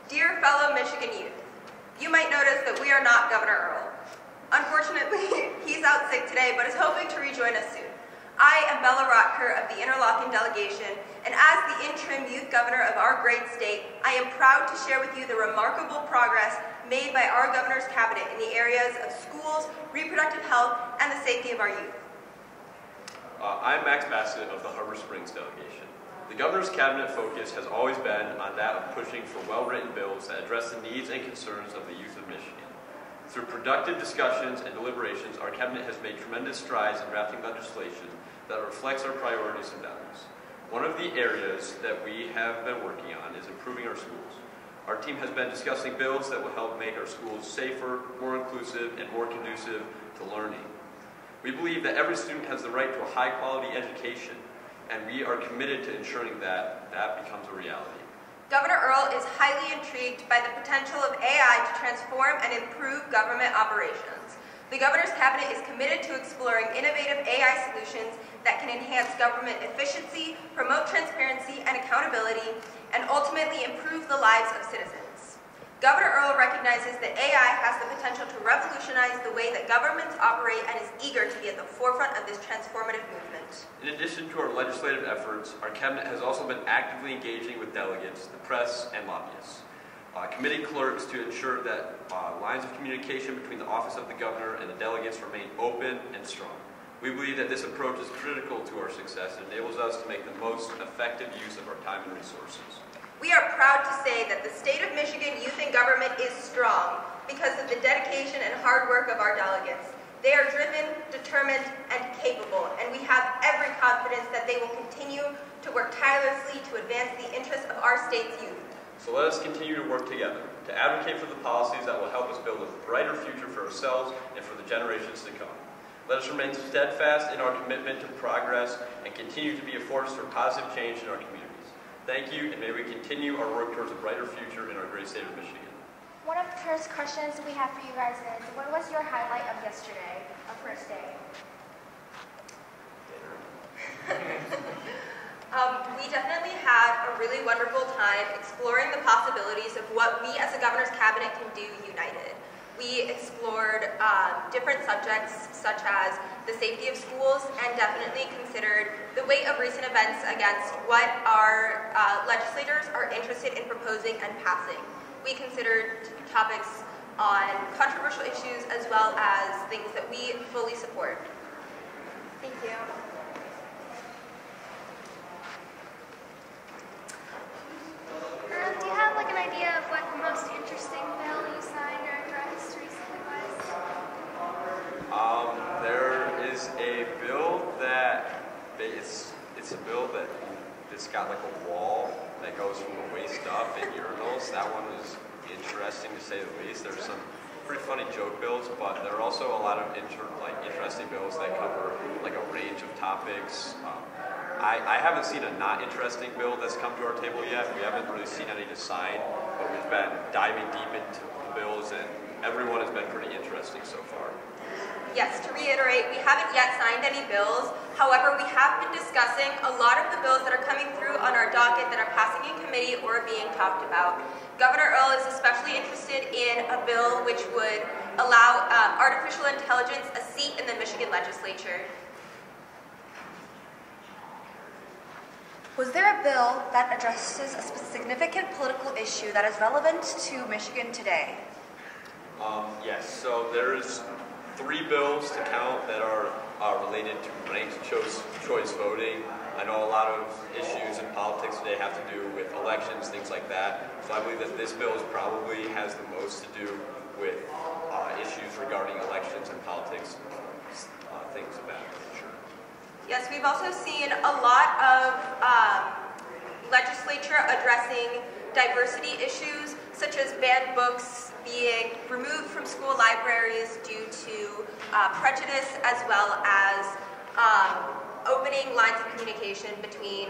Dear fellow Michigan youth, you might notice that we are not Governor Earl. Unfortunately, he's out sick today, but is hoping to rejoin us soon. I am Bella Rotker of the Interlochen delegation, and as the interim youth governor of our great state, I am proud to share with you the remarkable progress made by our governor's cabinet in the areas of schools, reproductive health, and the safety of our youth. I'm Max Bassett of the Harbor Springs delegation. The governor's cabinet focus has always been on that of pushing for well-written bills that address the needs and concerns of the youth of Michigan. Through productive discussions and deliberations, our cabinet has made tremendous strides in drafting legislation that reflects our priorities and values. One of the areas that we have been working on is improving our schools. Our team has been discussing bills that will help make our schools safer, more inclusive, and more conducive to learning. We believe that every student has the right to a high-quality education, and we are committed to ensuring that that becomes a reality. Governor Earl is highly intrigued by the potential of AI to transform and improve government operations. The governor's cabinet is committed to exploring innovative AI solutions that can enhance government efficiency, promote transparency and accountability, and ultimately improve the lives of citizens. Governor Earl recognizes that AI has the potential to revolutionize the way that governments operate and is eager to be at the forefront of this transformative movement. In addition to our legislative efforts, our cabinet has also been actively engaging with delegates, the press, and lobbyists. Committee clerks to ensure that lines of communication between the office of the governor and the delegates remain open and strong. We believe that this approach is critical to our success and enables us to make the most effective use of our time and resources. We are proud to say that the state of Michigan youth in government is strong because of the dedication and hard work of our delegates. They are driven, determined, and capable, and we have every confidence that they will continue to work tirelessly to advance the interests of our state's youth. So let us continue to work together, to advocate for the policies that will help us build a brighter future for ourselves and for the generations to come. Let us remain steadfast in our commitment to progress and continue to be a force for positive change in our communities. Thank you, and may we continue our work towards a brighter future in our great state of Michigan. One of the first questions we have for you guys is, what was your highlight of yesterday, our first day? We definitely had a really wonderful time exploring the possibilities of what we as a governor's cabinet can do united. We explored different subjects such as the safety of schools and definitely considered the weight of recent events against what our legislators are interested in proposing and passing. We considered topics on controversial issues as well as things that we fully support. Thank you. Do you have an idea of what the most interesting bill you signed or addressed recently was? There is a bill that it's a bill that it's got like a wall that goes from the waist up in urinals. That one was interesting to say the least. There's some pretty funny joke bills, but there are also a lot of interesting bills that cover like a range of topics. I haven't seen a not interesting bill that's come to our table yet. We haven't really seen any to sign, but we've been diving deep into the bills, and everyone has been pretty interesting so far. Yes, to reiterate, we haven't yet signed any bills. However, we have been discussing a lot of the bills that are coming through on our docket that are passing in committee or being talked about. Governor Earl is especially interested in a bill which would allow artificial intelligence a seat in the Michigan legislature. Was there a bill that addresses a significant political issue that is relevant to Michigan today? Yes, so there's 3 bills to count that are related to ranked choice voting. I know a lot of issues in politics today have to do with elections, things like that. So I believe that this bill probably has the most to do with issues regarding elections and politics, things of that nature. Yes, we've also seen a lot of legislature addressing diversity issues, such as banned books being removed from school libraries due to prejudice, as well as opening lines of communication between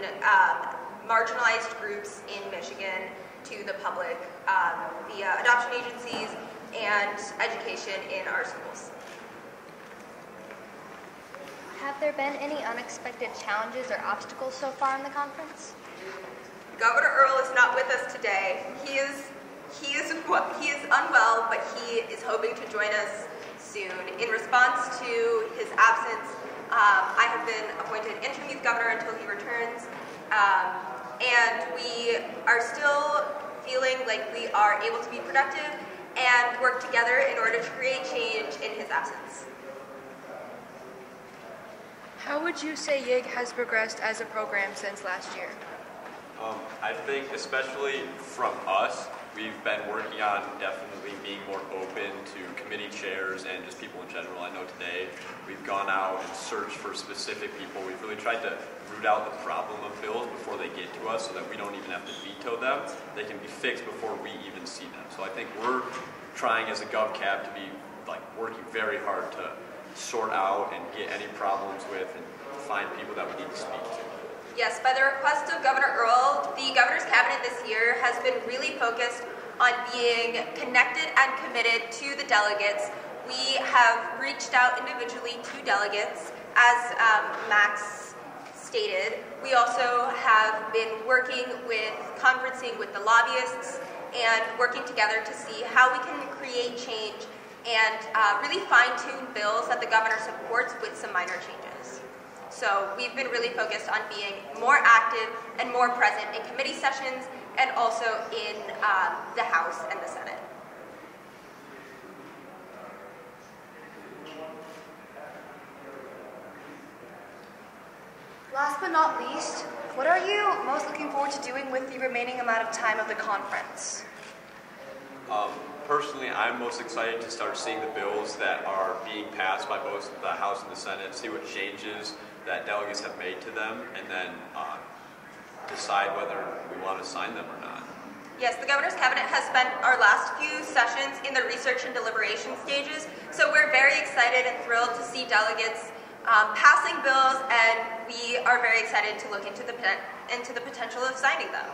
marginalized groups in Michigan to the public via adoption agencies and education in our schools. Have there been any unexpected challenges or obstacles so far in the conference? The Governor Earl is not with us today. He is unwell, but he is hoping to join us soon. In response to his absence, I have been appointed interim youth governor until he returns, and we are still feeling like we are able to be productive and work together in order to create change in his absence. How would you say YIG has progressed as a program since last year? I think especially from us, we've been working on definitely being more open to committee chairs and just people in general. I know today we've gone out and searched for specific people. We've really tried to root out the problem of bills before they get to us so that we don't even have to veto them. They can be fixed before we even see them. So I think we're trying as a GovCab to be working very hard to sort out and get any problems with and find people that we need to speak to. Yes, by the request of Governor Earl, the Governor's Cabinet this year has been really focused on being connected and committed to the delegates. We have reached out individually to delegates, as Max stated. We also have been conferencing with the lobbyists and working together to see how we can create change and really fine-tune bills that the Governor supports with some minor changes. So we've been really focused on being more active and more present in committee sessions and also in the House and the Senate. Last but not least, what are you most looking forward to doing with the remaining amount of time of the conference? Personally, I'm most excited to start seeing the bills that are being passed by both the House and the Senate, see what changes that delegates have made to them, and then decide whether we want to sign them or not. Yes, the Governor's Cabinet has spent our last few sessions in the research and deliberation stages, so we're very excited and thrilled to see delegates passing bills, and we are very excited to look into the potential of signing them.